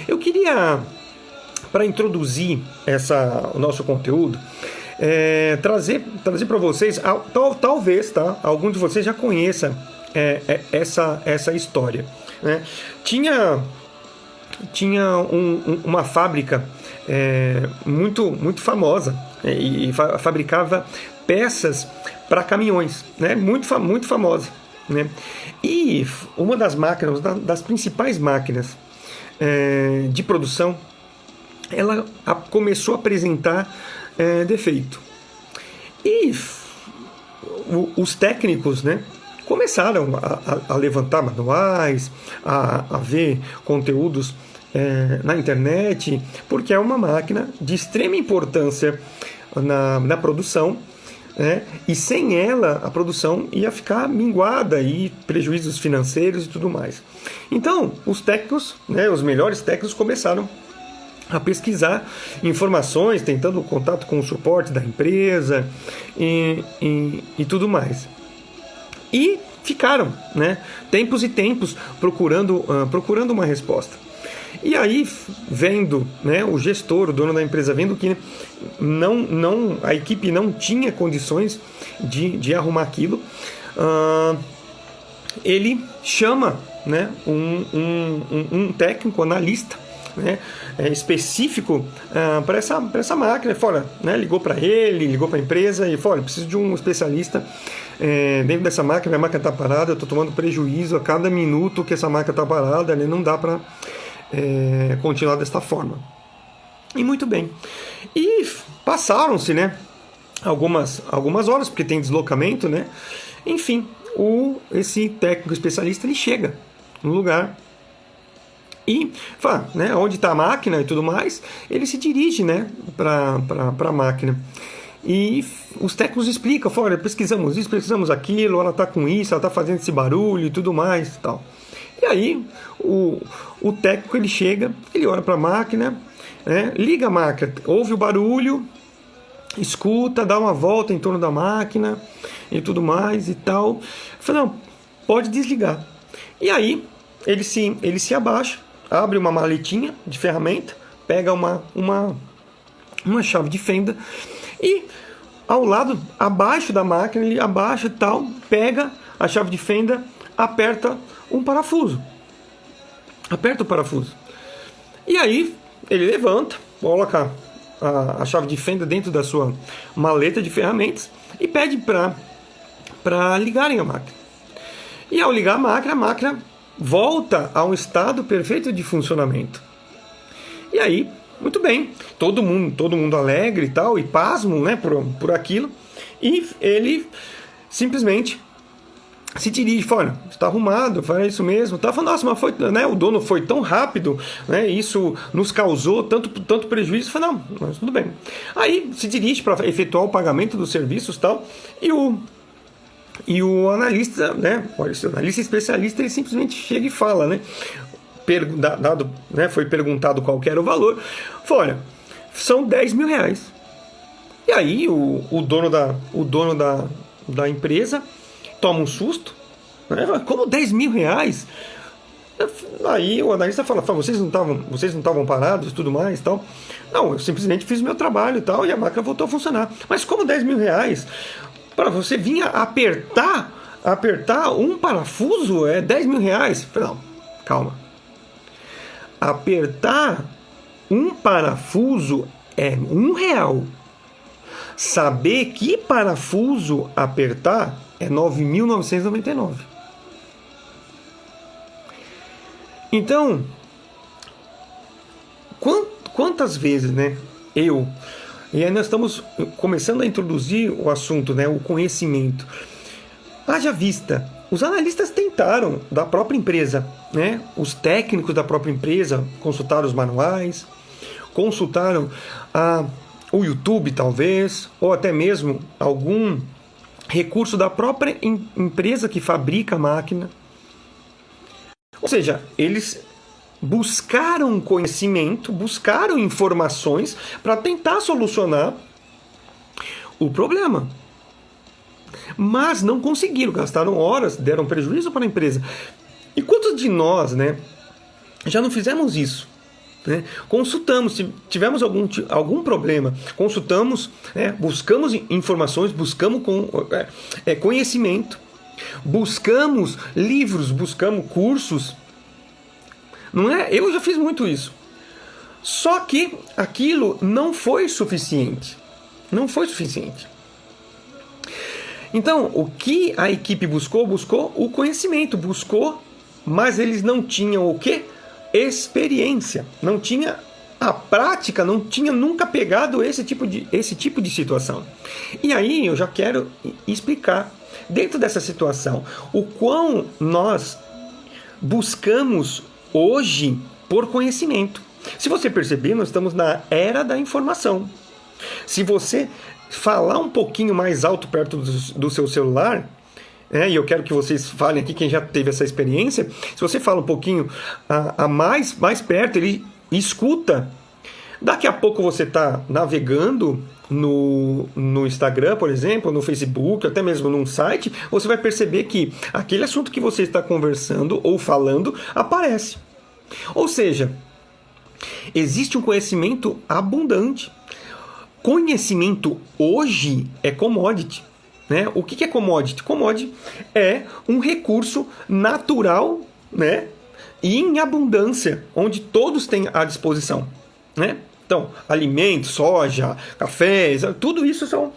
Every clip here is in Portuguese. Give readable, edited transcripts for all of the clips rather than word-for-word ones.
Eu queria, para introduzir o nosso conteúdo, trazer para vocês, talvez, tá? Algum de vocês já conheça essa história, né? Tinha uma fábrica muito famosa, e fabricava peças para caminhões, né? Muito famosa, né? E uma das máquinas, das principais máquinas de produção, ela começou a apresentar defeito. E os técnicos, né, começaram a levantar manuais, a ver conteúdos na internet, porque é uma máquina de extrema importância na produção, né? E sem ela a produção ia ficar minguada e prejuízos financeiros e tudo mais. Então os técnicos, né, os melhores técnicos começaram a pesquisar informações, tentando contato com o suporte da empresa e tudo mais. E ficaram, né, tempos e tempos procurando uma resposta. E aí, vendo, né, o gestor, o dono da empresa, vendo que a equipe não tinha condições de arrumar aquilo, ele chama, né, um técnico, analista, né, específico para essa máquina. Fora, né, ligou para ele, ligou para a empresa e falou: preciso de um especialista dentro dessa máquina. Minha máquina está parada, eu estou tomando prejuízo a cada minuto que essa máquina está parada, né, não dá para continuar desta forma. E muito bem. E passaram-se, né, algumas horas, porque tem deslocamento, né? Enfim, esse técnico especialista, ele chega no lugar e fala, né, onde está a máquina e tudo mais. Ele se dirige, né, para a máquina. E os técnicos explicam: olha, pesquisamos isso, pesquisamos aquilo, ela está com isso, ela está fazendo esse barulho e tudo mais e tal. E aí o técnico, ele chega, ele olha para a máquina, né, liga a máquina, ouve o barulho, escuta, dá uma volta em torno da máquina e tudo mais e tal. Fala: não, pode desligar. E aí ele se abaixa, abre uma maletinha de ferramenta, pega uma chave de fenda e ao lado, abaixo da máquina, ele abaixa e tal, pega a chave de fenda, aperta um parafuso. Aperta o parafuso. E aí ele levanta, coloca a chave de fenda dentro da sua maleta de ferramentas e pede para ligarem a máquina. E ao ligar a máquina volta a um estado perfeito de funcionamento. E aí, muito bem, todo mundo alegre e tal, e pasmo, né, por aquilo. E ele simplesmente se dirige, fala: olha, está arrumado, é isso mesmo. Tá falando: nossa, mas foi, né, o dono foi tão rápido, né, isso nos causou tanto prejuízo. Fala: não, mas tudo bem. Aí se dirige para efetuar o pagamento dos serviços e tal, e o analista, né, o analista especialista, ele simplesmente chega e fala, né, foi perguntado qual que era o valor, fala: olha, são 10 mil reais. E aí o dono da empresa toma um susto, né? Como 10 mil reais? Aí o analista fala: vocês não estavam parados e tudo mais e tal? Não, eu simplesmente fiz o meu trabalho e tal, e a máquina voltou a funcionar. Mas como 10 mil reais? Para você vir apertar um parafuso é 10 mil reais? Não, calma. Apertar um parafuso é R$1. Saber que parafuso apertar é 9.999. Então, quantas vezes, né, e aí nós estamos começando a introduzir o assunto, né, o conhecimento. Haja vista, os analistas tentaram, da própria empresa, né, os técnicos da própria empresa consultaram os manuais, consultaram o YouTube, talvez, ou até mesmo algum recurso da própria empresa que fabrica a máquina. Ou seja, eles buscaram conhecimento, buscaram informações para tentar solucionar o problema. Mas não conseguiram, gastaram horas, deram prejuízo para a empresa. E quantos de nós, né, já não fizemos isso? né? Consultamos, se tivemos algum problema, consultamos, né? Buscamos informações, buscamos conhecimento, buscamos livros, buscamos cursos. Não é? Eu já fiz muito isso. Só que aquilo não foi suficiente. Não foi suficiente. Então, o que a equipe buscou? Buscou o conhecimento, mas eles não tinham o quê? Experiência. Não tinha a prática, não tinha nunca pegado esse tipo de situação. E aí eu já quero explicar, dentro dessa situação, o quão nós buscamos hoje por conhecimento. Se você perceber, nós estamos na era da informação. Se você falar um pouquinho mais alto perto do seu celular, e eu quero que vocês falem aqui, quem já teve essa experiência, se você fala um pouquinho mais perto, ele escuta. Daqui a pouco você está navegando no Instagram, por exemplo, no Facebook, até mesmo num site, você vai perceber que aquele assunto que você está conversando ou falando aparece. Ou seja, existe um conhecimento abundante. Conhecimento hoje é commodity, né? O que é commodity? Commodity é um recurso natural, né? E em abundância, onde todos têm à disposição, né? Então, alimentos, soja, cafés, tudo isso são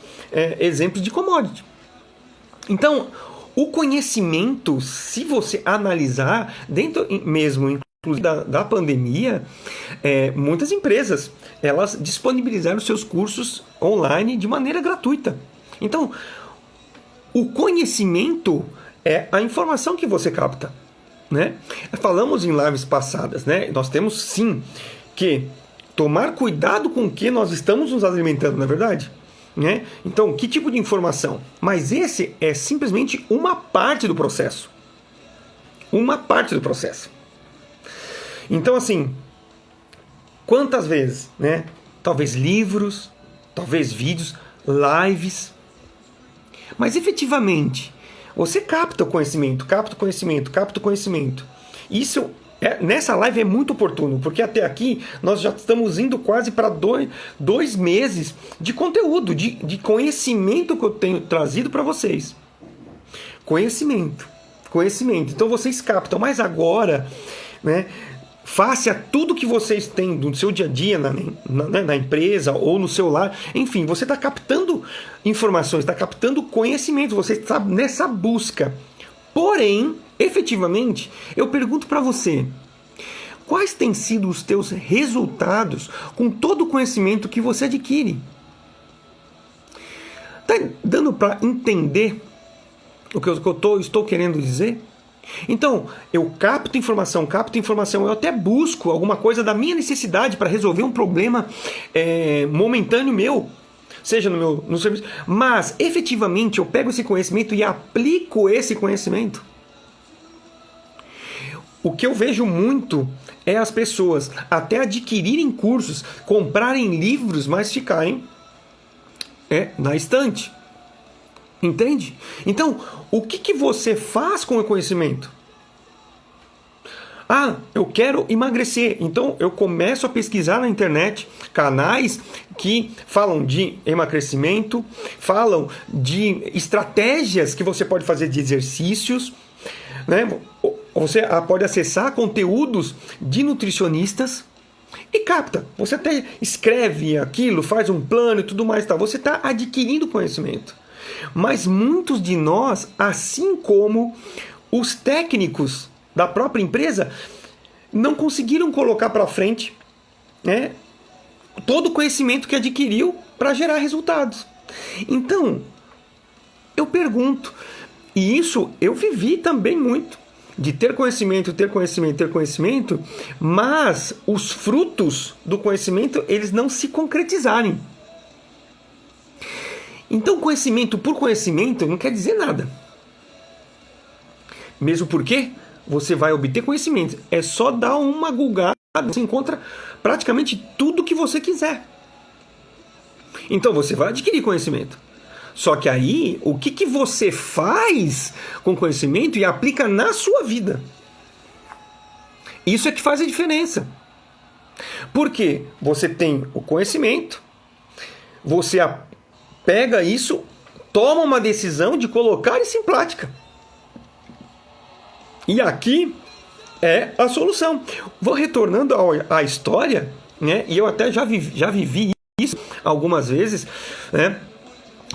exemplos de commodity. Então, o conhecimento, se você analisar, dentro mesmo da pandemia, muitas empresas elas disponibilizaram seus cursos online de maneira gratuita. Então, o conhecimento é a informação que você capta, né? Falamos em lives passadas, né? Nós temos sim que tomar cuidado com o que nós estamos nos alimentando, não é verdade? Né? Então, que tipo de informação? Mas esse é simplesmente uma parte do processo. Uma parte do processo. Então, assim, quantas vezes, né? Talvez livros, talvez vídeos, lives. Mas efetivamente, você capta o conhecimento. Isso, nessa live é muito oportuno, porque até aqui nós já estamos indo quase para dois meses de conteúdo, de conhecimento que eu tenho trazido para vocês. Conhecimento. Então vocês captam, mas agora, né? Face a tudo que vocês têm no seu dia a dia, na empresa ou no seu lar, enfim, você está captando informações, está captando conhecimento, você está nessa busca. Porém, efetivamente, eu pergunto para você, quais têm sido os teus resultados com todo o conhecimento que você adquire? Está dando para entender o que eu estou querendo dizer? Então, eu capto informação, eu até busco alguma coisa da minha necessidade para resolver um problema momentâneo meu, seja no serviço, mas efetivamente eu pego esse conhecimento e aplico esse conhecimento. O que eu vejo muito é as pessoas até adquirirem cursos, comprarem livros, mas ficarem na estante. Entende? Então, o que você faz com o conhecimento? Eu quero emagrecer. Então, eu começo a pesquisar na internet canais que falam de emagrecimento, falam de estratégias que você pode fazer de exercícios, né? Você pode acessar conteúdos de nutricionistas e capta. Você até escreve aquilo, faz um plano e tudo mais. Você está adquirindo conhecimento. Mas muitos de nós, assim como os técnicos da própria empresa, não conseguiram colocar para frente, né, todo o conhecimento que adquiriu para gerar resultados. Então, eu pergunto, e isso eu vivi também muito, de ter conhecimento, mas os frutos do conhecimento, eles não se concretizarem. Então, conhecimento por conhecimento não quer dizer nada. Mesmo porque você vai obter conhecimento. É só dar uma gulgada, você encontra praticamente tudo que você quiser. Então, você vai adquirir conhecimento. Só que aí, o que você faz com conhecimento e aplica na sua vida? Isso é que faz a diferença. Porque você tem o conhecimento, você pega isso, toma uma decisão de colocar isso em prática. E aqui é a solução. Vou retornando à história, né? E eu até já vivi isso algumas vezes, né?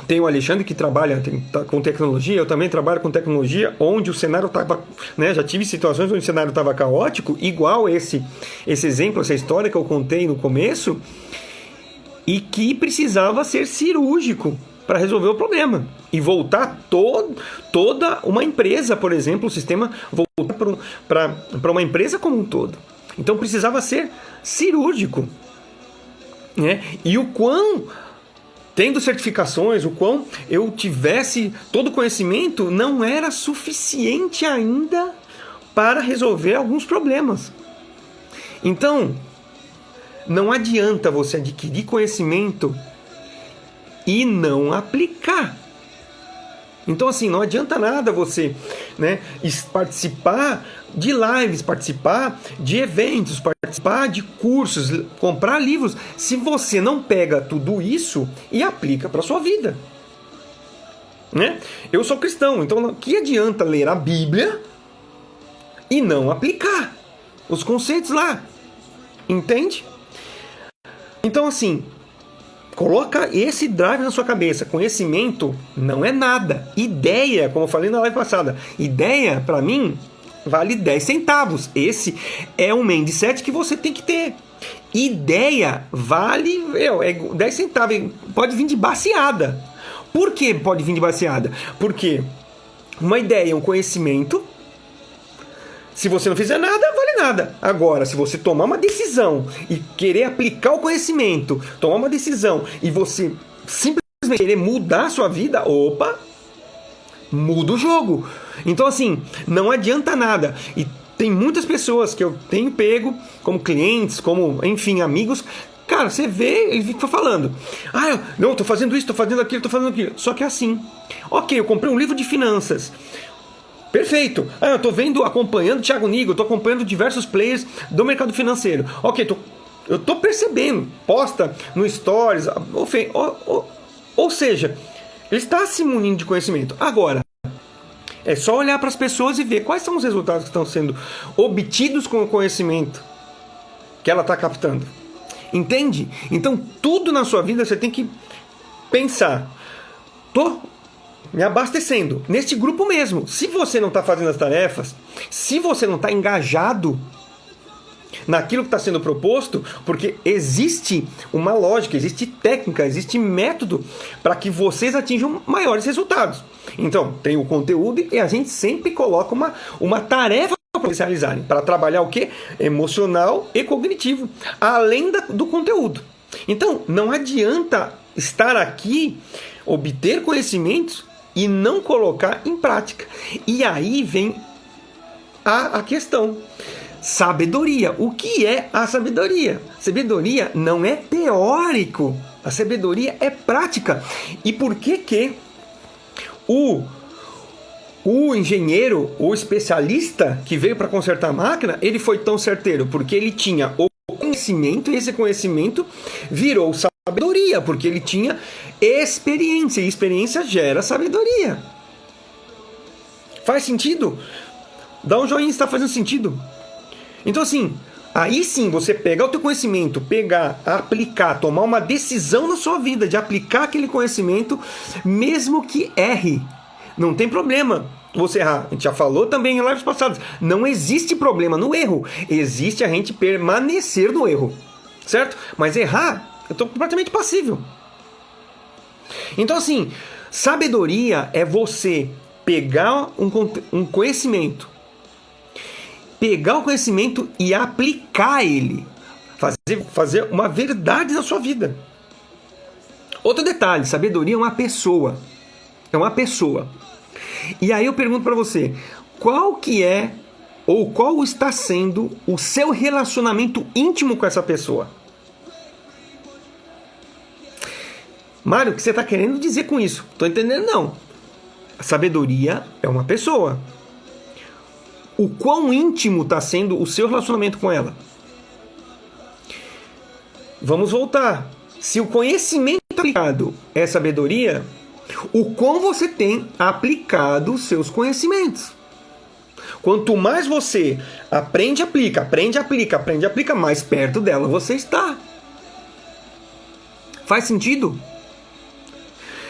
Tem o Alexandre que trabalha com tecnologia, eu também trabalho com tecnologia, onde o cenário estava, né, já tive situações onde o cenário estava caótico, igual esse exemplo, essa história que eu contei no começo, e que precisava ser cirúrgico para resolver o problema e voltar toda uma empresa, por exemplo, o sistema voltar para uma empresa como um todo. Então precisava ser cirúrgico, né? E o quão, tendo certificações, o quão eu tivesse todo o conhecimento, não era suficiente ainda para resolver alguns problemas. Então, não adianta você adquirir conhecimento e não aplicar. Então, assim, não adianta nada você, né, participar de lives, participar de eventos, participar de cursos, comprar livros, se você não pega tudo isso e aplica para a sua vida. Né? Eu sou cristão, então que adianta ler a Bíblia e não aplicar os conceitos lá? Entende? Então, assim, coloca esse drive na sua cabeça. Conhecimento não é nada. Ideia, como eu falei na live passada, ideia, para mim, vale 10 centavos. Esse é um mindset que você tem que ter. Ideia vale 10 centavos. Pode vir de baseada. Por que pode vir de baseada? Porque uma ideia, um conhecimento, se você não fizer nada, vale nada. Agora, se você tomar uma decisão e querer aplicar o conhecimento, tomar uma decisão e você simplesmente querer mudar a sua vida, opa, muda o jogo. Então, assim, não adianta nada. E tem muitas pessoas que eu tenho pego como clientes, como, enfim, amigos. Cara, você vê, ele fica falando: não, tô fazendo isso, tô fazendo aquilo, tô fazendo aquilo. Só que é assim. Ok, eu comprei um livro de finanças. Perfeito. Eu tô acompanhando o Thiago Nigro, tô acompanhando diversos players do mercado financeiro. Ok, eu tô percebendo, posta no Stories, ou seja, ele está se munindo de conhecimento. Agora, é só olhar para as pessoas e ver quais são os resultados que estão sendo obtidos com o conhecimento que ela está captando. Entende? Então, tudo na sua vida você tem que pensar: tô me abastecendo neste grupo mesmo. Se você não está fazendo as tarefas, se você não está engajado naquilo que está sendo proposto, porque existe uma lógica, existe técnica, existe método para que vocês atinjam maiores resultados. Então, tem o conteúdo e a gente sempre coloca uma tarefa para vocês realizarem, para trabalhar o quê? Emocional e cognitivo, além do conteúdo. Então, não adianta estar aqui, obter conhecimentos e não colocar em prática. E aí vem a questão. Sabedoria. O que é a sabedoria? Sabedoria não é teórico. A sabedoria é prática. E por que o engenheiro, o especialista que veio para consertar a máquina, ele foi tão certeiro? Porque ele tinha o conhecimento, e esse conhecimento virou sabedoria, porque ele tinha experiência, e experiência gera sabedoria. Faz sentido? Dá um joinha se está fazendo sentido. Então, assim, aí sim você pegar o teu conhecimento, aplicar, tomar uma decisão na sua vida de aplicar aquele conhecimento, mesmo que erre. Não tem problema você errar. A gente já falou também em lives passadas. Não existe problema no erro. Existe a gente permanecer no erro. Certo? Mas errar, eu estou completamente passível. Então, assim, sabedoria é você pegar um conhecimento, pegar o conhecimento e aplicar ele. Fazer uma verdade na sua vida. Outro detalhe, sabedoria é uma pessoa. É uma pessoa. E aí eu pergunto para você, qual que é ou qual está sendo o seu relacionamento íntimo com essa pessoa? Mário, o que você está querendo dizer com isso? Estou entendendo, não. A sabedoria é uma pessoa. O quão íntimo está sendo o seu relacionamento com ela? vamos voltar. Se o conhecimento aplicado é sabedoria, o quão você tem aplicado os seus conhecimentos. Quanto mais você aprende, aplica, mais perto dela você está. Faz sentido?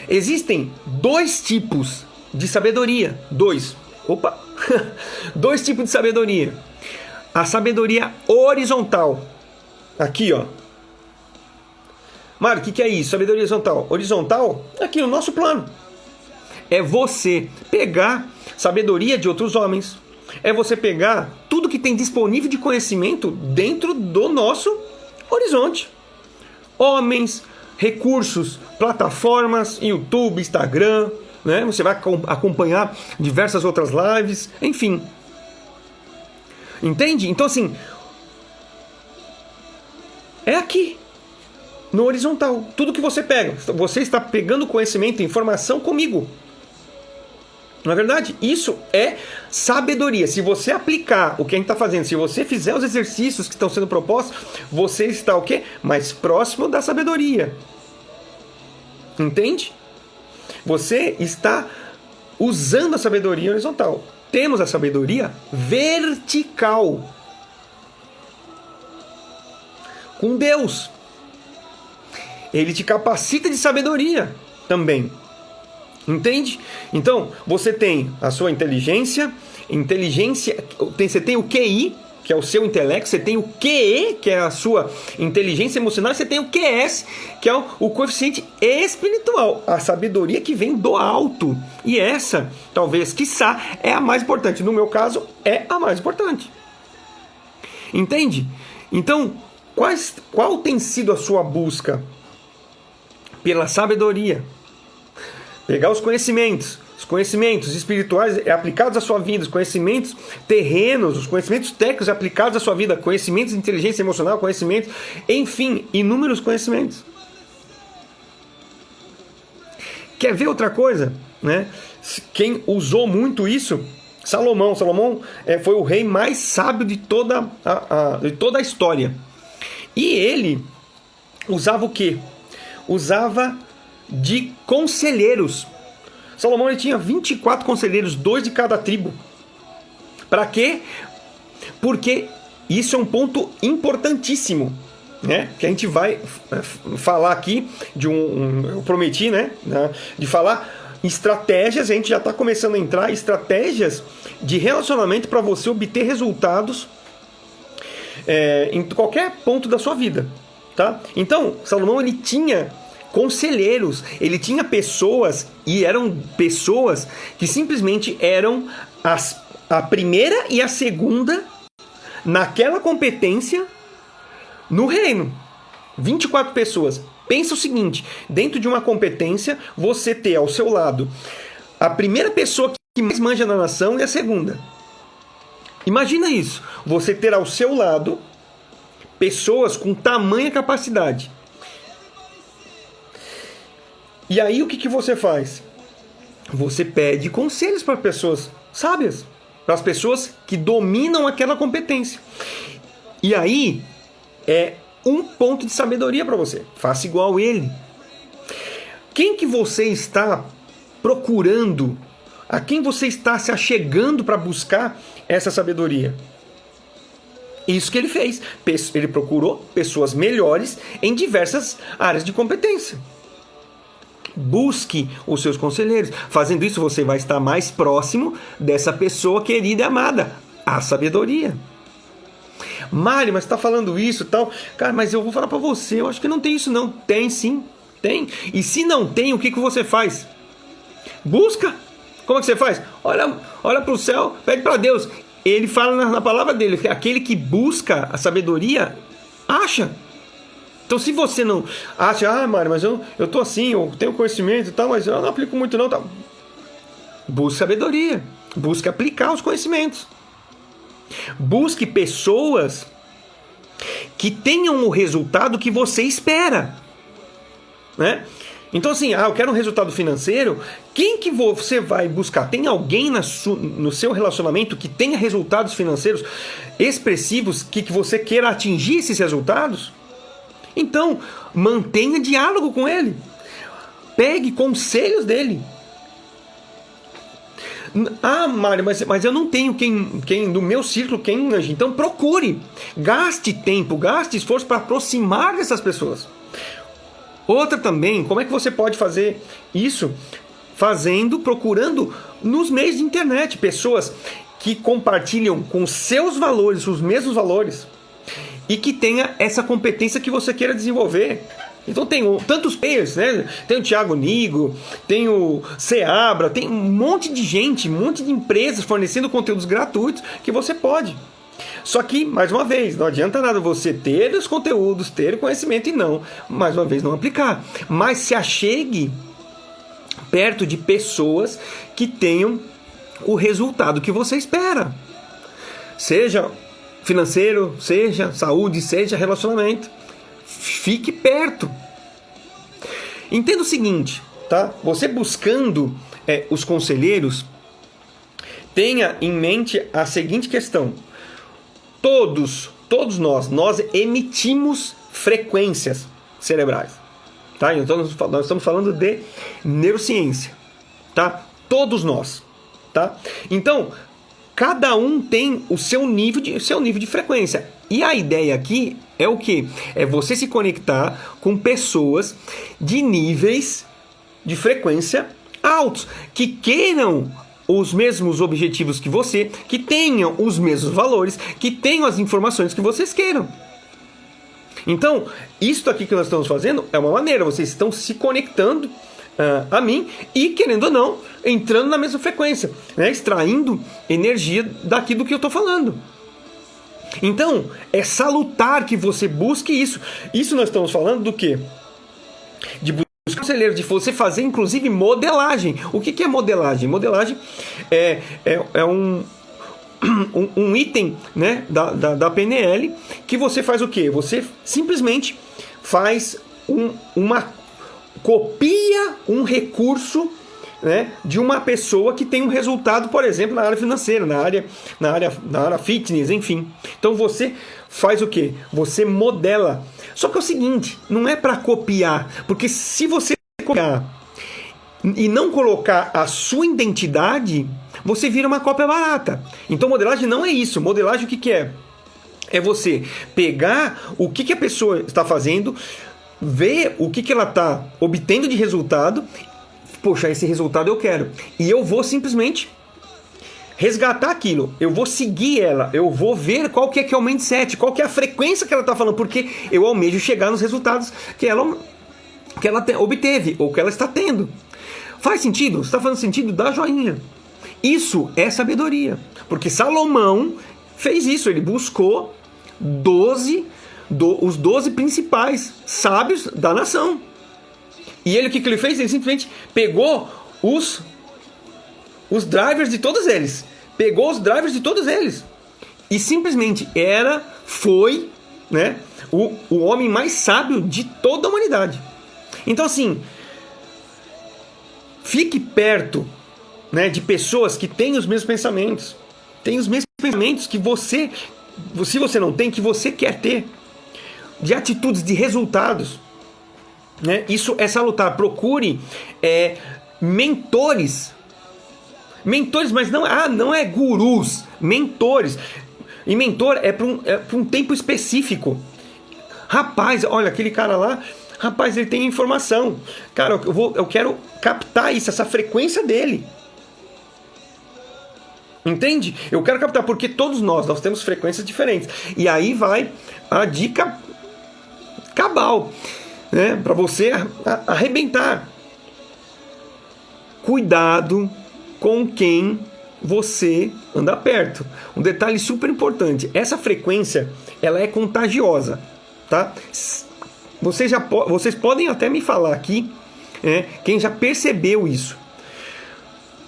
Existem dois tipos de sabedoria. Dois tipos de sabedoria. A sabedoria horizontal. Aqui, ó. Mário, o que é isso? Sabedoria horizontal. Horizontal, aqui no nosso plano. É você pegar sabedoria de outros homens. É você pegar tudo que tem disponível de conhecimento dentro do nosso horizonte. Homens, recursos, plataformas, YouTube, Instagram, né? Você vai acompanhar diversas outras lives, enfim. Entende? Então, assim, é aqui, no horizontal. Tudo que você pega, você está pegando conhecimento, informação comigo. Na verdade, isso é sabedoria. Se você aplicar o que a gente está fazendo, se você fizer os exercícios que estão sendo propostos, você está o quê? Mais próximo da sabedoria. Entende? Você está usando a sabedoria horizontal. Temos a sabedoria vertical. Com Deus. Ele te capacita de sabedoria também. Entende? Então, você tem a sua inteligência, você tem o QI, que é o seu intelecto, você tem o QE, que é a sua inteligência emocional, e você tem o QS, que é o coeficiente espiritual, a sabedoria que vem do alto. E essa, talvez, quiçá, é a mais importante. No meu caso, é a mais importante. Entende? Então, qual tem sido a sua busca pela sabedoria? Pegar os conhecimentos espirituais aplicados à sua vida, os conhecimentos terrenos, os conhecimentos técnicos aplicados à sua vida, conhecimentos de inteligência emocional, conhecimentos, enfim, inúmeros conhecimentos. Quer ver outra coisa? Né? Quem usou muito isso? Salomão. Salomão foi o rei mais sábio de toda a história. E ele usava o quê? Usava de conselheiros. Salomão ele tinha 24 conselheiros, 2 de cada tribo. Para quê? Porque isso é um ponto importantíssimo, né? Que a gente vai falar aqui eu prometi, né? De falar estratégias. A gente já está começando a entrar estratégias de relacionamento para você obter resultados em qualquer ponto da sua vida, tá? Então Salomão ele tinha conselheiros, ele tinha pessoas, e eram pessoas que simplesmente eram a primeira e a segunda naquela competência no reino. 24 pessoas. Pensa o seguinte, dentro de uma competência, você ter ao seu lado a primeira pessoa que mais manja na nação e a segunda. Imagina isso, você ter ao seu lado pessoas com tamanha capacidade. E aí o que você faz? Você pede conselhos para pessoas sábias, para as pessoas que dominam aquela competência. E aí é um ponto de sabedoria para você. Faça igual ele. Quem que você está procurando? A quem você está se achegando para buscar essa sabedoria? Isso que ele fez. Ele procurou pessoas melhores em diversas áreas de competência. Busque os seus conselheiros. Fazendo isso, você vai estar mais próximo dessa pessoa querida e amada, a sabedoria. Mário, mas você está falando isso e tal. Cara, mas eu vou falar para você, eu acho que não tem isso não. Tem sim, tem. E se não tem, o que você faz? Busca. Como é que você faz? Olha para o céu, pede para Deus. Ele fala na palavra dele que aquele que busca a sabedoria, acha. Então, se você não acha, Mário, mas eu tô assim, eu tenho conhecimento e tal, mas eu não aplico muito não, tal. Busque sabedoria, busque aplicar os conhecimentos. Busque pessoas que tenham o resultado que você espera, né? Então, assim, eu quero um resultado financeiro. Quem que você vai buscar? Tem alguém no seu relacionamento que tenha resultados financeiros expressivos que você queira atingir esses resultados? Então, mantenha diálogo com ele. Pegue conselhos dele. Ah, Mário, mas eu não tenho quem do meu círculo, quem age. Então procure. Gaste tempo, gaste esforço para aproximar dessas pessoas. Outra também, como é que você pode fazer isso? Procurando nos meios de internet, pessoas que compartilham com seus valores, os mesmos valores, e que tenha essa competência que você queira desenvolver. Então tem tantos players, né? Tem o Thiago Nigo, tem o Seabra, tem um monte de gente, um monte de empresas fornecendo conteúdos gratuitos que você pode. Só que, mais uma vez, não adianta nada você ter os conteúdos, ter o conhecimento e não, mais uma vez, não aplicar. Mas se achegue perto de pessoas que tenham o resultado que você espera. Seja financeiro, seja saúde, seja relacionamento. Fique perto. Entenda o seguinte, tá? Você buscando os conselheiros, tenha em mente a seguinte questão. Todos nós emitimos frequências cerebrais, tá? Então nós estamos falando de neurociência, tá? Todos nós, tá? Então, cada um tem o seu nível de frequência. E a ideia aqui é o quê? É você se conectar com pessoas de níveis de frequência altos, que queiram os mesmos objetivos que você, que tenham os mesmos valores, que tenham as informações que vocês queiram. Então, isso aqui que nós estamos fazendo é uma maneira, vocês estão se conectando a mim e, querendo ou não, entrando na mesma frequência, né? Extraindo energia daquilo que eu estou falando. Então, é salutar que você busque isso. Isso nós estamos falando do quê? De buscar conselheiros, de você fazer, inclusive, modelagem. O que é modelagem? Modelagem é um item, né, da PNL que você faz o quê? Você simplesmente faz uma copia um recurso, né, de uma pessoa que tem um resultado, por exemplo, na área financeira, na área fitness, enfim. Então você faz o quê? Você modela. Só que é o seguinte, não é para copiar, porque se você copiar e não colocar a sua identidade, você vira uma cópia barata. Então modelagem não é isso. Modelagem o que é? É você pegar o que a pessoa está fazendo, ver o que ela está obtendo de resultado. Poxa, esse resultado eu quero. E eu vou simplesmente resgatar aquilo. Eu vou seguir ela. Eu vou ver qual que é o mindset, qual que é a frequência que ela está falando, porque eu almejo chegar nos resultados que ela obteve ou que ela está tendo. Faz sentido? Se está fazendo sentido, dá joinha. Isso é sabedoria. Porque Salomão fez isso. Ele buscou os 12 principais sábios da nação. E ele, o que ele fez? Ele simplesmente pegou os drivers de todos eles. Pegou os drivers de todos eles. E simplesmente foi, né, o homem mais sábio de toda a humanidade. Então, assim, fique perto, né, de pessoas que têm os mesmos pensamentos. Tem os mesmos pensamentos que você, se você não tem, que você quer ter. De atitudes, de resultados. Né? Isso é salutar. Procure mentores. Mentores, mas não é gurus. Mentores. E mentor é para um tempo específico. Rapaz, olha, aquele cara lá, rapaz, ele tem informação. Cara, eu quero captar isso, essa frequência dele. Entende? Eu quero captar, porque todos nós temos frequências diferentes. E aí vai a dica cabal, né, para você arrebentar. Cuidado com quem você anda perto. Um detalhe super importante: essa frequência, ela é contagiosa, tá? Vocês podem até me falar aqui, quem já percebeu isso.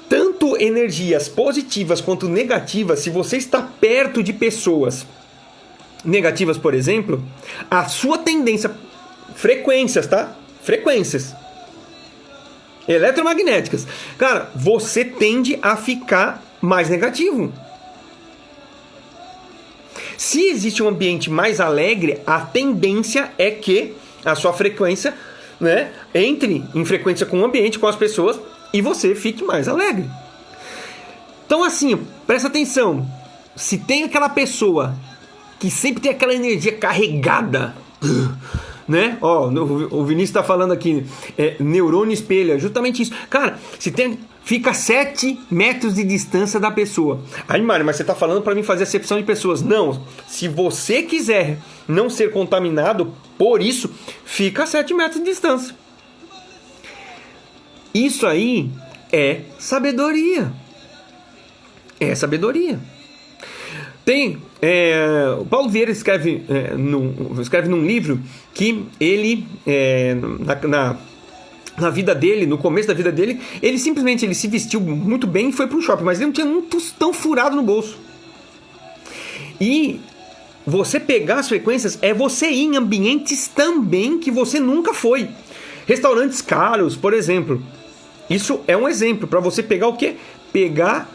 Tanto energias positivas quanto negativas, se você está perto de pessoas negativas, por exemplo, a sua tendência, frequências, tá? Frequências eletromagnéticas, cara, você tende a ficar mais negativo. Se existe um ambiente mais alegre, a tendência é que a sua frequência, né, entre em frequência com o ambiente, com as pessoas, e você fique mais alegre. Então assim, presta atenção. Se tem aquela pessoa que sempre tem aquela energia carregada, né? Ó, o Vinícius tá falando aqui, neurônio espelha, justamente isso. Cara, se tem, fica 7 metros de distância da pessoa. Aí, Mário, mas você tá falando para mim fazer acepção de pessoas. Não, se você quiser não ser contaminado por isso, fica a 7 metros de distância. Isso aí é sabedoria. É sabedoria. Tem, o Paulo Vieira escreve num livro que ele, na vida dele, no começo da vida dele, ele simplesmente se vestiu muito bem e foi para um shopping, mas ele não tinha um tostão furado no bolso. E você pegar as frequências é você ir em ambientes também que você nunca foi. Restaurantes caros, por exemplo. Isso é um exemplo para você pegar o quê? Pegar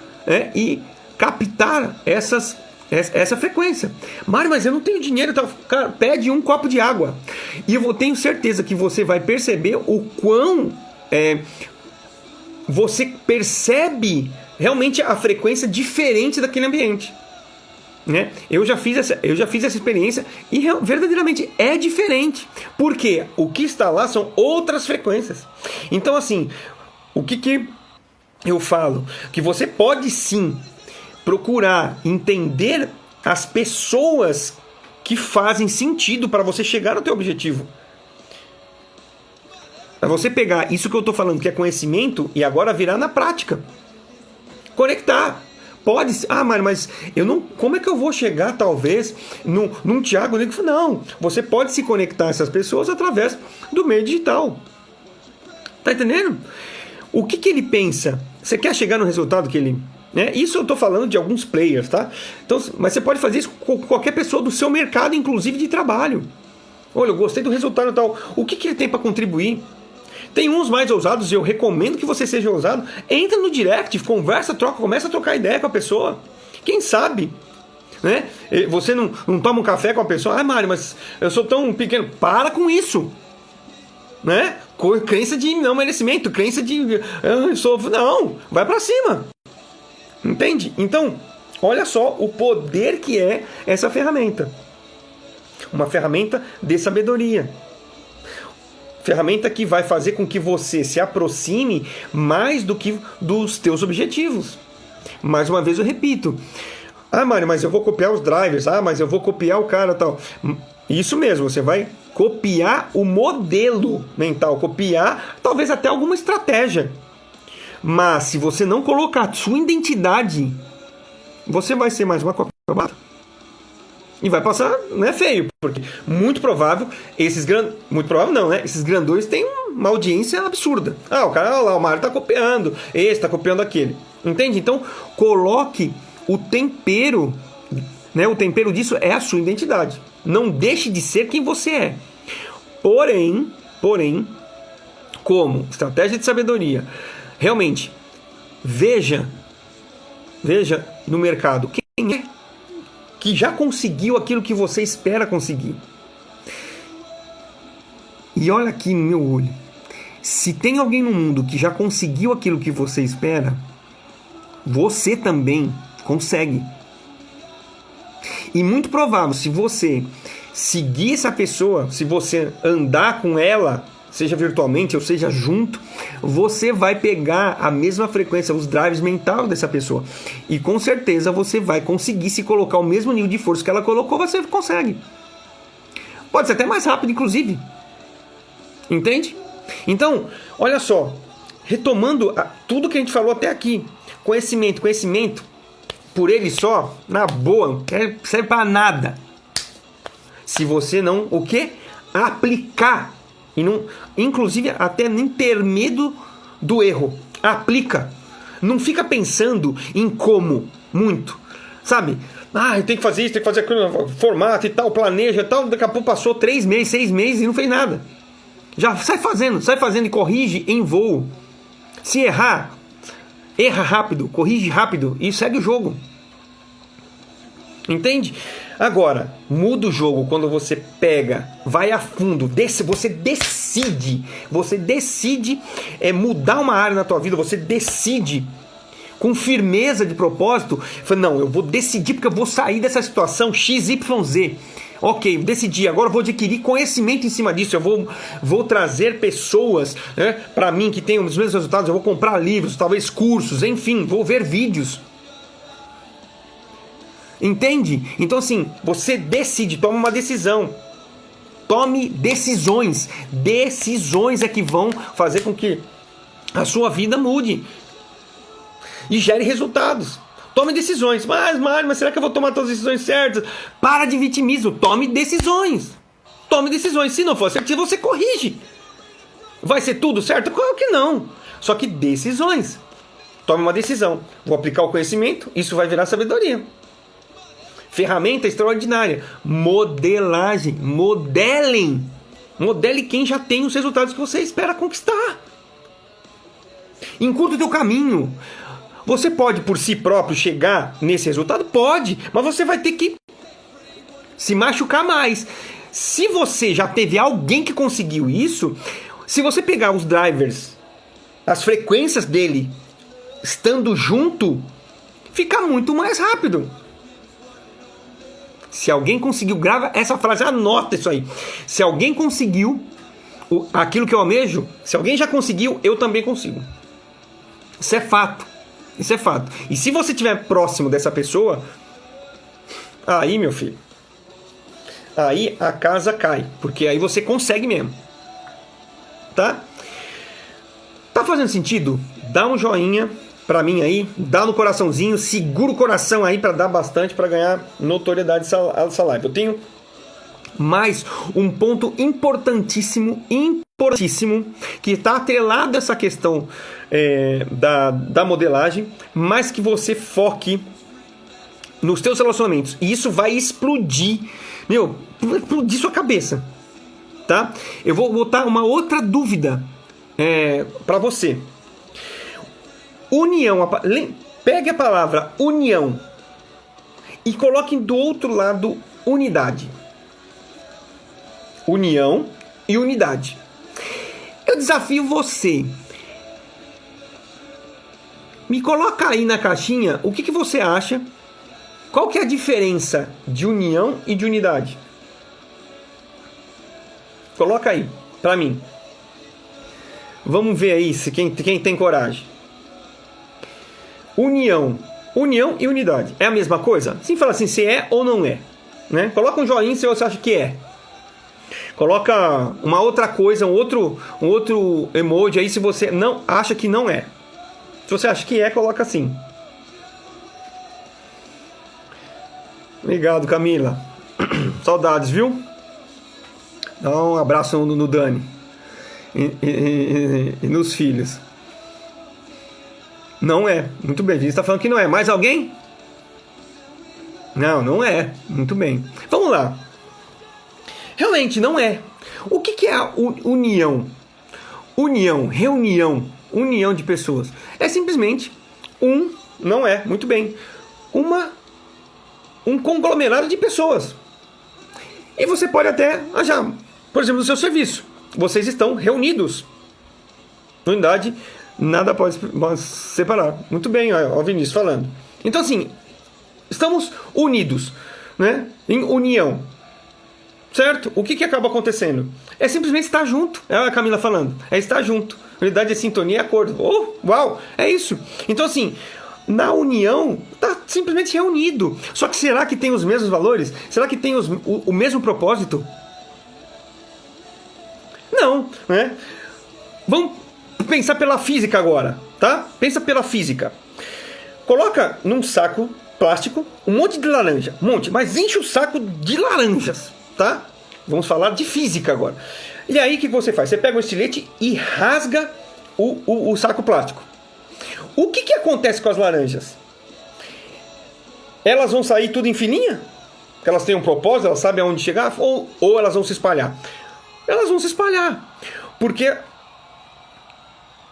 e captar essa frequência. Mário, mas eu não tenho dinheiro. Tá? Cara, pede um copo de água. E eu tenho certeza que você vai perceber o quão você percebe realmente a frequência diferente daquele ambiente. Né? Eu já fiz essa experiência e verdadeiramente é diferente. Porque o que está lá são outras frequências. Então assim, o que eu falo? Que você pode sim procurar entender as pessoas que fazem sentido para você chegar no teu objetivo. É você pegar isso que eu estou falando, que é conhecimento, e agora virar na prática. Conectar. Pode ser, mas eu não. Como é que eu vou chegar, talvez, num Thiago? Não, você pode se conectar a essas pessoas através do meio digital. Tá entendendo? O que ele pensa? Você quer chegar no resultado que ele... Isso eu estou falando de alguns players, tá? Então, mas você pode fazer isso com qualquer pessoa do seu mercado, inclusive de trabalho. Olha, eu gostei do resultado e tal. O que ele tem para contribuir? Tem uns mais ousados e eu recomendo que você seja ousado. Entra no direct, conversa, troca, começa a trocar ideia com a pessoa. Quem sabe? Né? Você não toma um café com a pessoa. Mário, mas eu sou tão pequeno. Para com isso. Né? Crença de não merecimento, crença de não, vai para cima. Entende? Então, olha só o poder que é essa ferramenta. Uma ferramenta de sabedoria. Ferramenta que vai fazer com que você se aproxime mais do que dos teus objetivos. Mais uma vez eu repito. Mário, mas eu vou copiar os drivers. Mas eu vou copiar o cara tal. Isso mesmo, você vai copiar o modelo mental, copiar talvez até alguma estratégia. Mas se você não colocar a sua identidade, você vai ser mais uma cópia barata. E vai passar, feio, porque muito provável, muito provável não, né? Esses grandões têm uma audiência absurda. O cara, olha lá, o Mário tá copiando, esse tá copiando aquele. Entende? Então, coloque o tempero, né? O tempero disso é a sua identidade. Não deixe de ser quem você é. Porém, como estratégia de sabedoria, realmente, veja no mercado quem é que já conseguiu aquilo que você espera conseguir. E olha aqui no meu olho. Se tem alguém no mundo que já conseguiu aquilo que você espera, você também consegue. E muito provável, se você seguir essa pessoa, se você andar com ela, seja virtualmente ou seja junto, você vai pegar a mesma frequência, os drives mentais dessa pessoa. E com certeza você vai conseguir se colocar o mesmo nível de força que ela colocou, você consegue. Pode ser até mais rápido, inclusive. Entende? Então, olha só, retomando tudo que a gente falou até aqui. Conhecimento, por ele só, na boa, não serve para nada. Se você não, o quê? Aplicar. E não, inclusive até nem ter medo do erro. Aplica. Não fica pensando em como, muito. Sabe? Eu tenho que fazer isso, tenho que fazer aquilo, formato e tal, planeja e tal. Daqui a pouco passou 3 meses, 6 meses e não fez nada. Já sai fazendo e corrige em voo. Se errar, erra rápido, corrige rápido e segue o jogo. Entende? Agora, muda o jogo quando você pega, vai a fundo, você decide mudar uma área na tua vida, você decide com firmeza de propósito, fala, não, eu vou decidir porque eu vou sair dessa situação XYZ. Ok, decidi, agora eu vou adquirir conhecimento em cima disso, eu vou trazer pessoas, né, para mim que tenham os mesmos resultados, eu vou comprar livros, talvez cursos, enfim, vou ver vídeos. Entende? Então assim, você decide, toma uma decisão. Tome decisões. Decisões é que vão fazer com que a sua vida mude e gere resultados. Tome decisões. Mas será que eu vou tomar todas as decisões certas? Para de vitimismo. Tome decisões. Tome decisões. Se não for certo, você corrige. Vai ser tudo certo? Claro que não. Só que decisões. Tome uma decisão. Vou aplicar o conhecimento. Isso vai virar sabedoria. Ferramenta extraordinária. Modelagem. Modelem. Modele quem já tem os resultados que você espera conquistar. Encurta o teu caminho. Você pode por si próprio chegar nesse resultado? Pode, mas você vai ter que se machucar mais. Se você já teve alguém que conseguiu isso, se você pegar os drivers, as frequências dele, estando junto, fica muito mais rápido. Se alguém conseguiu, grava essa frase, anota isso aí. Se alguém conseguiu aquilo que eu almejo, se alguém já conseguiu, eu também consigo. Isso é fato. Isso é fato. E se você estiver próximo dessa pessoa, aí, meu filho, aí a casa cai. Porque aí você consegue mesmo. Tá? Tá fazendo sentido? Dá um joinha pra mim aí. Dá no coraçãozinho. Segura o coração aí pra dar bastante, pra ganhar notoriedade dessa live. Eu tenho mais um ponto importantíssimo, que está atrelado a essa questão da modelagem, mas que você foque nos teus relacionamentos. E isso vai explodir, explodir sua cabeça, tá? Eu vou botar uma outra dúvida para você. União, pegue a palavra união e coloque do outro lado unidade. União e unidade. Eu desafio você. Me coloca aí na caixinha o que você acha. Qual que é a diferença de união e de unidade? Coloca aí, pra mim. Vamos ver aí se quem tem coragem. União e unidade. É a mesma coisa? Sim, fala assim, se é ou não é. Né? Coloca um joinha se você acha que é. Coloca uma outra coisa, um outro emoji aí se você não acha que não é. Se você acha que é, coloca assim. Obrigado, Camila. Saudades, viu? Dá um abraço no Dani e nos filhos. Não é. Muito bem, a gente está falando que não é. Mais alguém? Não é. Muito bem. Vamos lá. Realmente não é. O que é a união? Reunião, união de pessoas. É simplesmente não é, muito bem, um conglomerado de pessoas. E você pode até achar, por exemplo, no seu serviço, vocês estão reunidos. Unidade, nada pode separar. Muito bem, ó, o Vinícius falando. Então assim, estamos unidos, né? Em união. Certo? O que acaba acontecendo? É simplesmente estar junto. É a Camila falando. É estar junto. Unidade é sintonia e acordo. Oh, uau! É isso. Então, assim, na união, está simplesmente reunido. Só que será que tem os mesmos valores? Será que tem o mesmo propósito? Não, né? Vamos pensar pela física agora, tá? Pensa pela física. Coloca num saco plástico um monte de laranja. Mas enche o saco de laranjas. Tá? Vamos falar de física agora. E aí o que você faz? Você pega um estilete e rasga o saco plástico. O que acontece com as laranjas? Elas vão sair tudo em fininha? Porque elas têm um propósito, elas sabem aonde chegar? Ou elas vão se espalhar? Elas vão se espalhar. Porque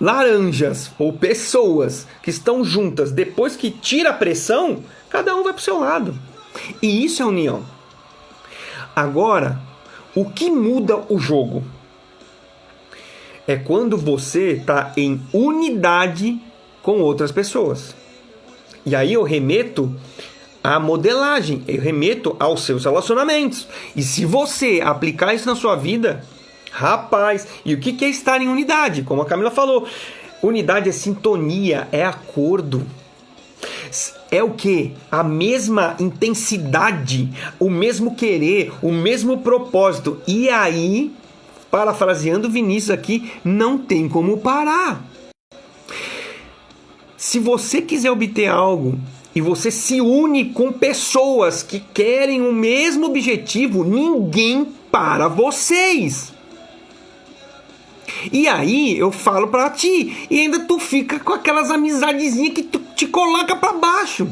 laranjas ou pessoas que estão juntas, depois que tira a pressão, cada um vai para o seu lado. E isso é união. Agora, o que muda o jogo? É quando você está em unidade com outras pessoas. E aí eu remeto à modelagem, eu remeto aos seus relacionamentos. E se você aplicar isso na sua vida, rapaz, e o que é estar em unidade? Como a Camila falou, unidade é sintonia, é acordo. É o quê? A mesma intensidade, o mesmo querer, o mesmo propósito. E aí, parafraseando Vinícius aqui, não tem como parar. Se você quiser obter algo e você se une com pessoas que querem o mesmo objetivo, ninguém para vocês. E aí eu falo pra ti, e ainda tu fica com aquelas amizadezinhas que tu te coloca pra baixo.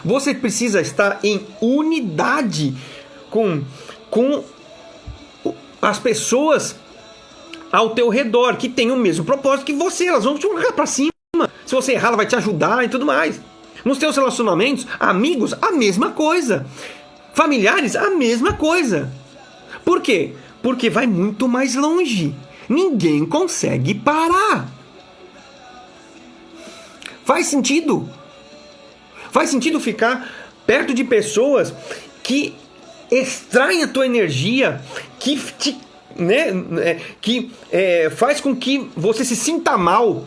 Você precisa estar em unidade com as pessoas ao teu redor, que tem o mesmo propósito que você. Elas vão te colocar pra cima. Se você errar, ela vai te ajudar e tudo mais. Nos teus relacionamentos, amigos, a mesma coisa. Familiares, a mesma coisa. Por quê? Porque vai muito mais longe. Ninguém consegue parar. Faz sentido? Faz sentido ficar perto de pessoas que extraem a tua energia, que te, faz com que você se sinta mal?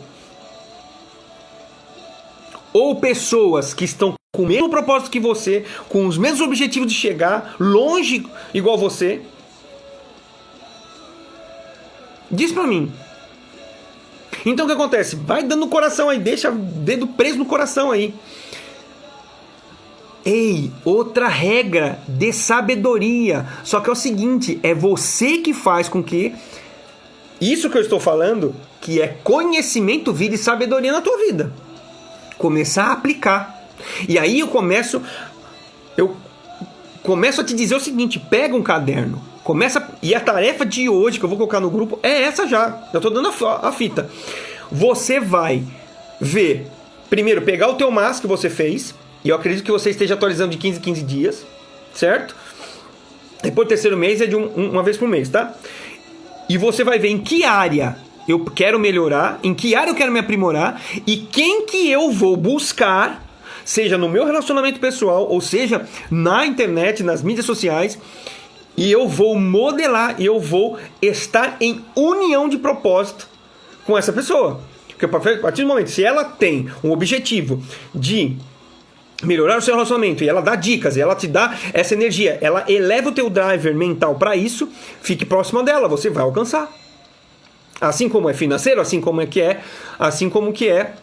Ou pessoas que estão com o mesmo propósito que você, com os mesmos objetivos de chegar longe igual você? Diz pra mim. Então o que acontece? Vai dando no coração aí, deixa o dedo preso no coração aí. Ei, outra regra de sabedoria. Só que é o seguinte, é você que faz com que isso que eu estou falando, que é conhecimento, vire sabedoria na tua vida. Começar a aplicar. E aí eu começo a te dizer o seguinte, pega um caderno. E a tarefa de hoje que eu vou colocar no grupo é essa já. Eu estou dando a fita. Você vai ver, primeiro, pegar o teu MAS que você fez. E eu acredito que você esteja atualizando de 15 em 15 dias, certo? Depois do terceiro mês é de uma vez por mês, tá? E você vai ver em que área eu quero melhorar, em que área eu quero me aprimorar e quem que eu vou buscar, seja no meu relacionamento pessoal, ou seja, na internet, nas mídias sociais, e eu vou modelar e eu vou estar em união de propósito com essa pessoa. Porque a partir do momento, se ela tem um objetivo de melhorar o seu relacionamento e ela dá dicas, e ela te dá essa energia, ela eleva o teu driver mental para isso, fique próxima dela, você vai alcançar. Assim como é financeiro, assim como que é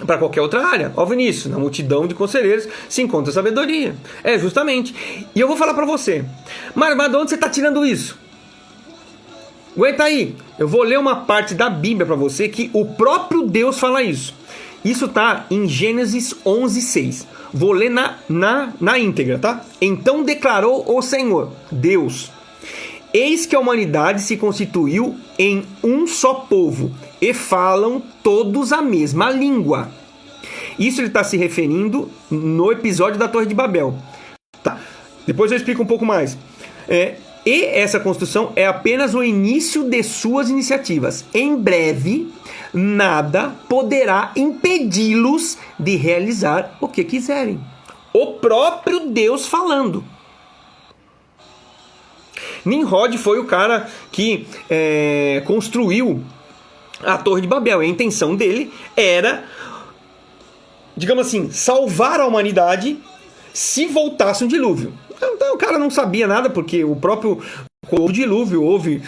para qualquer outra área. Ó, Vinícius, na multidão de conselheiros se encontra sabedoria. É, justamente. E eu vou falar para você, mas de onde você está tirando isso? Aguenta aí, eu vou ler uma parte da Bíblia para você que o próprio Deus fala isso. Isso está em Gênesis 11:6. Vou ler na íntegra, tá? Então declarou o Senhor, Deus: eis que a humanidade se constituiu em um só povo, e falam todos a mesma língua. Isso ele está se referindo no episódio da Torre de Babel. Tá. Depois eu explico um pouco mais. E essa construção é apenas o início de suas iniciativas. Em breve, nada poderá impedi-los de realizar o que quiserem. O próprio Deus falando. Nimrod foi o cara que construiu a Torre de Babel. E a intenção dele era, digamos assim, salvar a humanidade se voltasse um dilúvio. Então o cara não sabia nada, porque o próprio dilúvio houve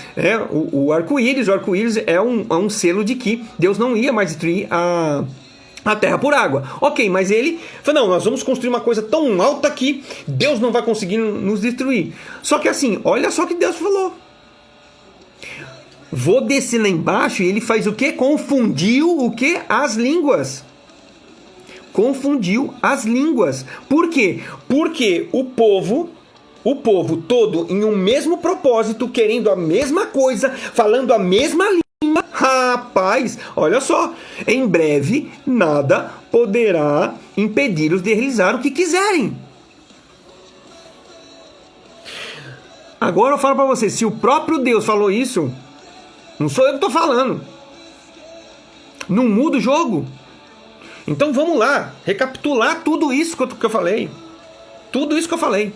o arco-íris. O arco-íris é um selo de que Deus não ia mais destruir a terra por água. Ok, mas ele falou, não, nós vamos construir uma coisa tão alta que Deus não vai conseguir nos destruir. Só que assim, olha só o que Deus falou. Vou descer lá embaixo, e ele faz o quê? Confundiu o quê? As línguas. Confundiu as línguas. Por quê? Porque o povo todo em um mesmo propósito, querendo a mesma coisa, falando a mesma ainda, rapaz, olha só, em breve nada poderá impedi-los de realizar o que quiserem. Agora eu falo para você, se o próprio Deus falou isso, não sou eu que estou falando. Não muda o jogo. Então vamos lá, recapitular tudo isso que eu falei. Tudo isso que eu falei.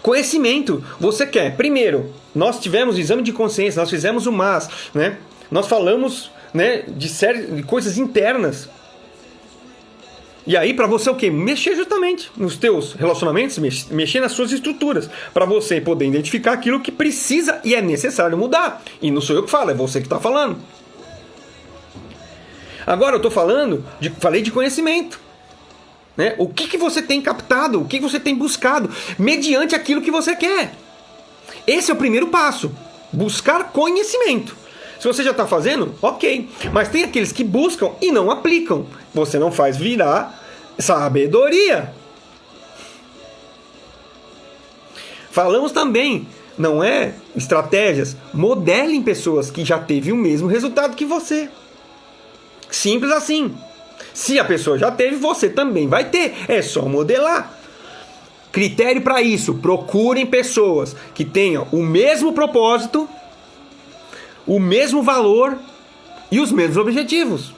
Conhecimento. Você quer, primeiro, nós tivemos exame de consciência, nós fizemos o MAS, né? Nós falamos, né, de coisas internas. E aí, para você o quê? Mexer justamente nos teus relacionamentos, mexer nas suas estruturas, para você poder identificar aquilo que precisa e é necessário mudar. E não sou eu que falo, é você que está falando. Agora eu estou falei de conhecimento. Né? O que você tem captado, o que você tem buscado, mediante aquilo que você quer. Esse é o primeiro passo, buscar conhecimento. Se você já está fazendo, ok. Mas tem aqueles que buscam e não aplicam. Você não faz virar sabedoria. Falamos também, não é estratégias, modelem pessoas que já teve o mesmo resultado que você. Simples assim. Se a pessoa já teve, você também vai ter. É só modelar. Critério para isso, procurem pessoas que tenham o mesmo propósito, o mesmo valor e os mesmos objetivos.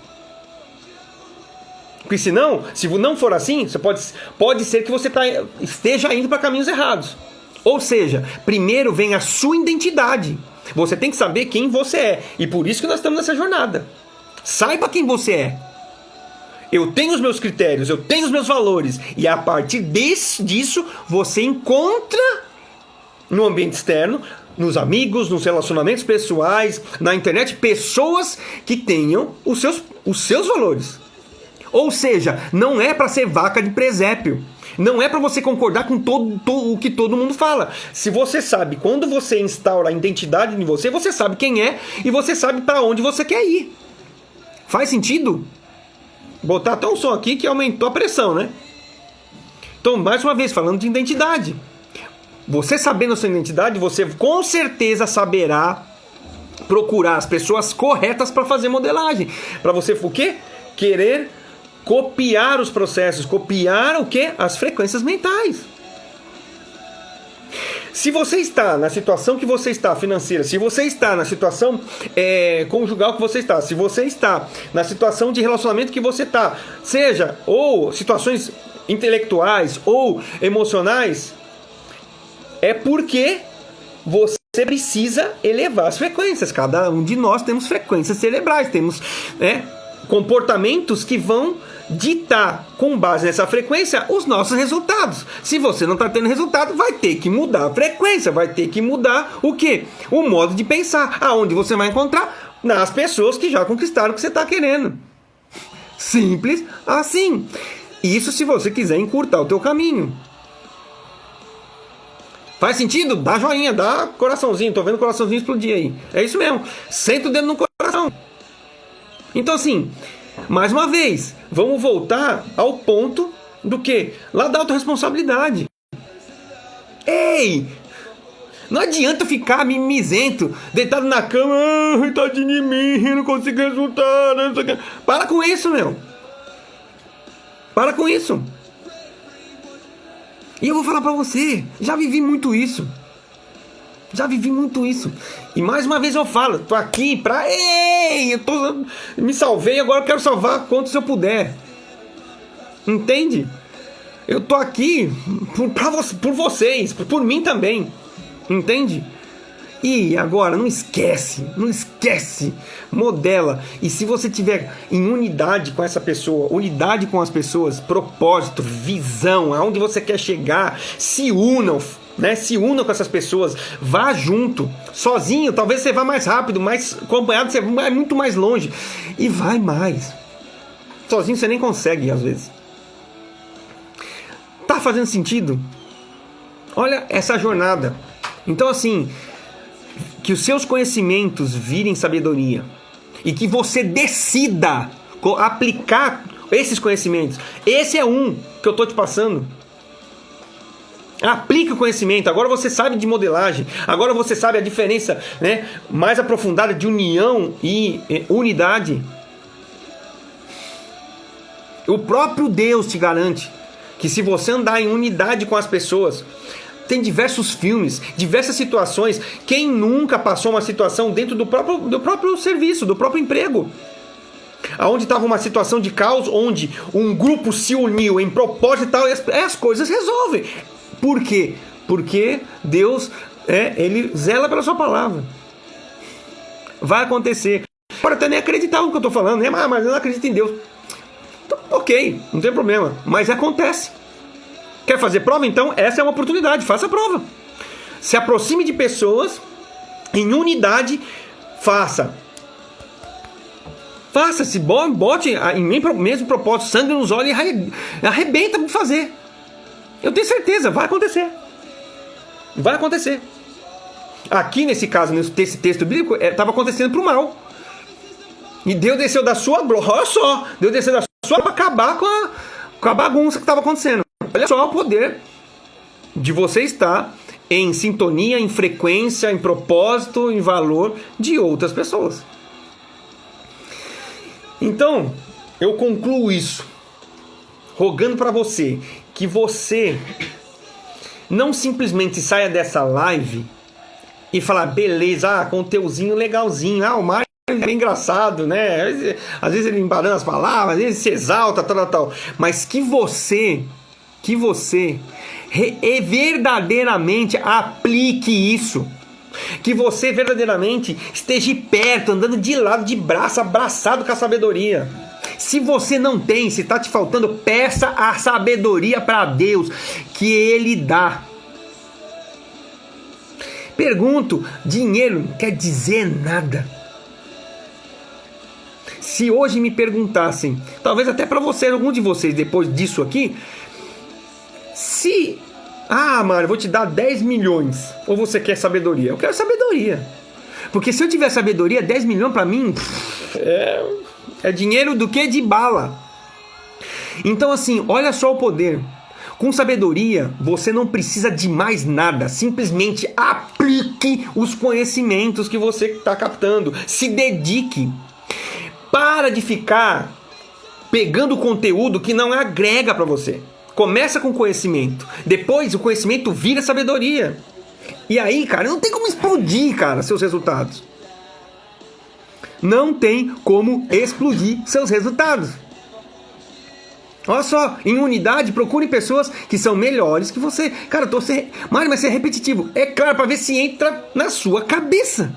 Porque senão, se não for assim, você pode ser que você esteja indo para caminhos errados. Ou seja, primeiro vem a sua identidade. Você tem que saber quem você é. E por isso que nós estamos nessa jornada. Saiba quem você é. Eu tenho os meus critérios, eu tenho os meus valores. E a partir disso, você encontra no ambiente externo, nos amigos, nos relacionamentos pessoais, na internet, pessoas que tenham os seus valores. Ou seja, não é para ser vaca de presépio. Não é para você concordar com o que todo mundo fala. Se você sabe, quando você instaura a identidade em você, você sabe quem é e você sabe para onde você quer ir. Faz sentido? Botar até um som aqui que aumentou a pressão, né? Então, mais uma vez, falando de identidade. Você sabendo a sua identidade, você com certeza saberá procurar as pessoas corretas para fazer modelagem. Para você, o quê? Querer copiar os processos, copiar o quê? As frequências mentais. Se você está na situação que você está financeira, se você está na situação conjugal que você está, se você está na situação de relacionamento que você está, seja ou situações intelectuais ou emocionais, é porque você precisa elevar as frequências. Cada um de nós temos frequências cerebrais, temos comportamentos que vão ditar, com base nessa frequência, os nossos resultados. Se você não está tendo resultado, vai ter que mudar a frequência, vai ter que mudar o quê? O modo de pensar. Aonde você vai encontrar? Nas pessoas que já conquistaram o que você está querendo. Simples assim. Isso se você quiser encurtar o teu caminho. Faz sentido? Dá joinha, dá coraçãozinho. Tô vendo o coraçãozinho explodir aí. É isso mesmo. Senta o dedo no coração. Então assim, mais uma vez, vamos voltar ao ponto do quê? Lá da autorresponsabilidade. Ei! Não adianta ficar mimizento, deitado na cama, tadinho de mim, não consigo resultar, não sei o que. Para com isso, meu. Para com isso. E eu vou falar pra você, já vivi muito isso. Já vivi muito isso. E mais uma vez eu falo, tô aqui pra... Ei, me salvei, agora eu quero salvar quanto se eu puder. Entende? Eu tô aqui por vocês, por mim também. Entende? E agora, não esquece, modela. E se você tiver em unidade com essa pessoa, unidade com as pessoas, propósito, visão, aonde você quer chegar, se unam, né? Se unam com essas pessoas, vá junto. Sozinho, talvez você vá mais rápido, mas acompanhado você vai muito mais longe. E vai mais. Sozinho você nem consegue, às vezes. Tá fazendo sentido? Olha essa jornada. Então, assim, que os seus conhecimentos virem sabedoria e que você decida aplicar esses conhecimentos. Esse é um que eu tô te passando. Aplique o conhecimento. Agora você sabe de modelagem. Agora você sabe a diferença, né, mais aprofundada de união e unidade. O próprio Deus te garante que se você andar em unidade com as pessoas, tem diversos filmes, diversas situações. Quem nunca passou uma situação dentro do próprio serviço, do próprio emprego? Onde estava uma situação de caos, onde um grupo se uniu em propósito e tal, e as coisas resolvem. Por quê? Porque Deus, Ele zela pela sua palavra. Vai acontecer. Pode até nem acreditar no que eu estou falando, né? Mas eu não acredito em Deus. Então, ok, não tem problema. Mas acontece. Quer fazer prova? Então essa é uma oportunidade. Faça a prova. Se aproxime de pessoas em unidade. Faça-se, bote em mesmo propósito, sangue nos olhos e arrebenta para fazer. Eu tenho certeza, vai acontecer. Vai acontecer. Aqui nesse caso, nesse texto bíblico, estava acontecendo para o mal. E Deus desceu da sua glória. Olha só, Deus desceu da sua para acabar com a bagunça que estava acontecendo. Olha só o poder de você estar em sintonia, em frequência, em propósito, em valor de outras pessoas. Então, eu concluo isso rogando para você que você não simplesmente saia dessa live e falar, beleza, conteúdozinho legalzinho, o Mário é bem engraçado, né? Às vezes ele embaralha as palavras, às vezes se exalta, tal. Mas que você verdadeiramente aplique isso. Que você verdadeiramente esteja perto, andando de lado, de braço, abraçado com a sabedoria. Se você não tem, se está te faltando, peça a sabedoria para Deus, que Ele dá. Pergunto, dinheiro não quer dizer nada. Se hoje me perguntassem, talvez até para você, algum de vocês, depois disso aqui, Mário, eu vou te dar 10 milhões, ou você quer sabedoria? Eu quero sabedoria. Porque se eu tiver sabedoria, 10 milhões para mim é dinheiro do que de bala. Então assim, olha só o poder. Com sabedoria, você não precisa de mais nada. Simplesmente aplique os conhecimentos que você está captando. Se dedique. Para de ficar pegando conteúdo que não agrega para você. Começa com conhecimento. Depois o conhecimento vira sabedoria. E aí, cara, não tem como explodir, cara, seus resultados. Não tem como explodir seus resultados. Olha só, em unidade, procure pessoas que são melhores que você. Cara, Mário, mas você é repetitivo. É claro, para ver se entra na sua cabeça.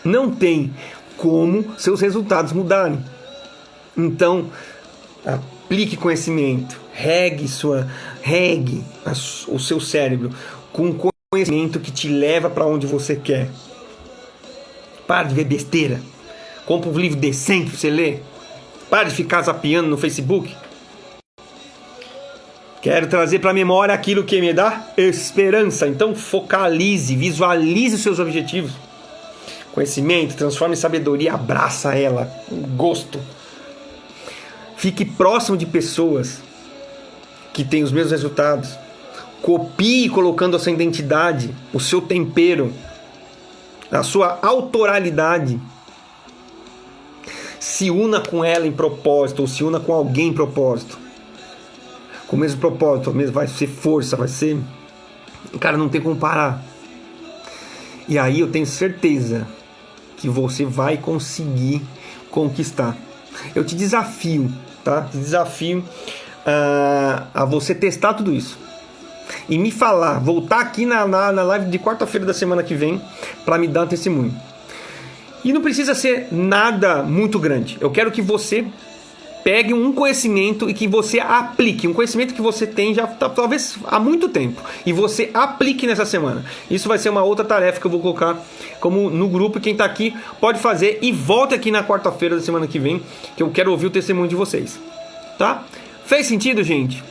Não tem como seus resultados mudarem. Então, aplique conhecimento. Regue o seu cérebro com conhecimento que te leva para onde você quer. Para de ver besteira. Compra um livro decente para você ler. Para de ficar zapeando no Facebook. Quero trazer para a memória aquilo que me dá esperança. Então focalize, visualize os seus objetivos. Conhecimento, transforma em sabedoria, abraça ela, gosto. Fique próximo de pessoas que têm os mesmos resultados. Copie colocando a sua identidade, o seu tempero, a sua autoralidade. Se una com ela em propósito, ou se una com alguém em propósito. Com o mesmo propósito, vai ser força, vai ser... Cara, não tem como parar. E aí eu tenho certeza que você vai conseguir conquistar. Eu te desafio, tá? Te desafio a você testar tudo isso. E me falar, voltar aqui na live de quarta-feira da semana que vem para me dar um testemunho. E não precisa ser nada muito grande. Eu quero que você pegue um conhecimento e que você aplique. Um conhecimento que você tem já talvez há muito tempo. E você aplique nessa semana. Isso vai ser uma outra tarefa que eu vou colocar como no grupo. Quem está aqui pode fazer. E volte aqui na quarta-feira da semana que vem, que eu quero ouvir o testemunho de vocês. Tá? Fez sentido, gente?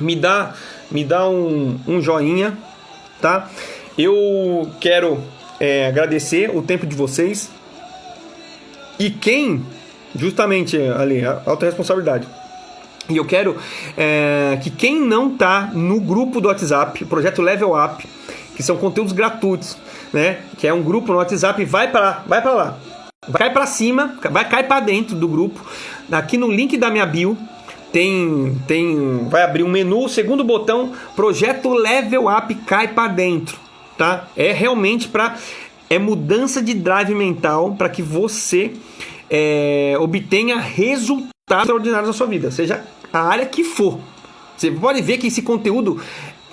Me dá um joinha. Tá? Eu quero... agradecer o tempo de vocês. E quem, justamente ali, a autorresponsabilidade, E eu quero que quem não está no grupo do WhatsApp, o projeto Level Up, que são conteúdos gratuitos, né? Que é um grupo no WhatsApp, vai para lá. Vai cair para cima, vai cair para dentro do grupo. Aqui no link da minha bio vai abrir um menu, o segundo botão, projeto Level Up, cai para dentro, tá? É realmente é mudança de drive mental para que você obtenha resultados extraordinários na sua vida, seja a área que for. Você pode ver que esse conteúdo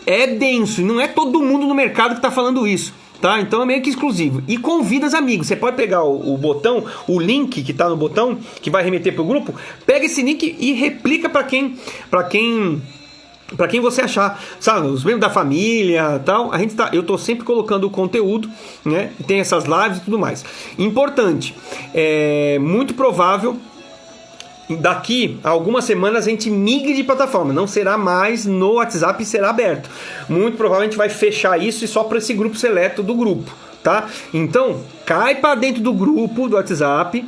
é denso, e não é todo mundo no mercado que está falando isso, tá? Então é meio que exclusivo. E convida os amigos. Você pode pegar o botão, o link que está no botão, que vai remeter para o grupo, pega esse link e replica para quem você achar, sabe, os membros da família, tal. Eu tô sempre colocando o conteúdo, né? Tem essas lives e tudo mais. Importante, é muito provável daqui a algumas semanas a gente migre de plataforma, não será mais no WhatsApp, será aberto. Muito provavelmente vai fechar isso e só para esse grupo seleto do grupo, tá? Então, cai para dentro do grupo do WhatsApp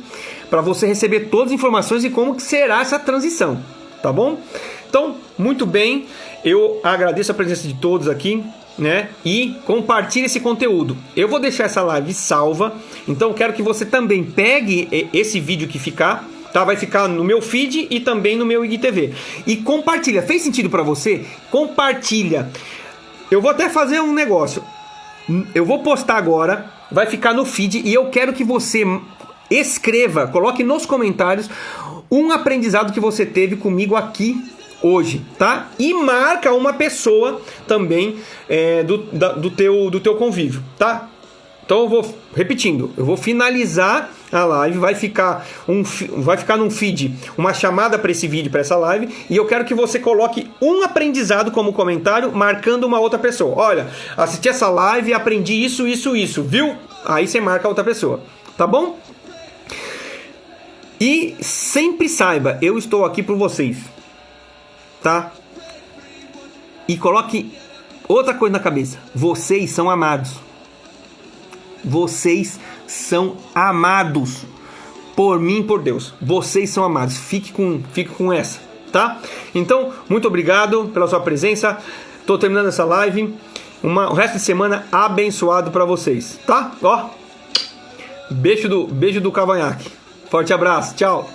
para você receber todas as informações e como que será essa transição, tá bom? Então, muito bem, eu agradeço a presença de todos aqui, né? E compartilhe esse conteúdo. Eu vou deixar essa live salva, então quero que você também pegue esse vídeo que ficar, tá? Vai ficar no meu feed e também no meu IGTV. E compartilha. Fez sentido para você? Compartilha. Eu vou até fazer um negócio. Eu vou postar agora, vai ficar no feed e eu quero que você escreva, coloque nos comentários um aprendizado que você teve comigo aqui hoje, tá? E marca uma pessoa também do teu convívio, tá? Então eu vou repetindo, eu vou finalizar a live, vai ficar num feed uma chamada para esse vídeo, para essa live, e eu quero que você coloque um aprendizado como comentário, marcando uma outra pessoa. Olha, assisti essa live e aprendi isso, viu? Aí você marca a outra pessoa, tá bom? E sempre saiba, eu estou aqui por vocês, tá? E coloque outra coisa na cabeça, vocês são amados. Vocês são amados por mim e por Deus. Vocês são amados. Fique com essa, tá? Então, muito obrigado pela sua presença. Tô terminando essa live. O resto de semana abençoado para vocês, tá? Ó, beijo do cavanhaque. Forte abraço. Tchau.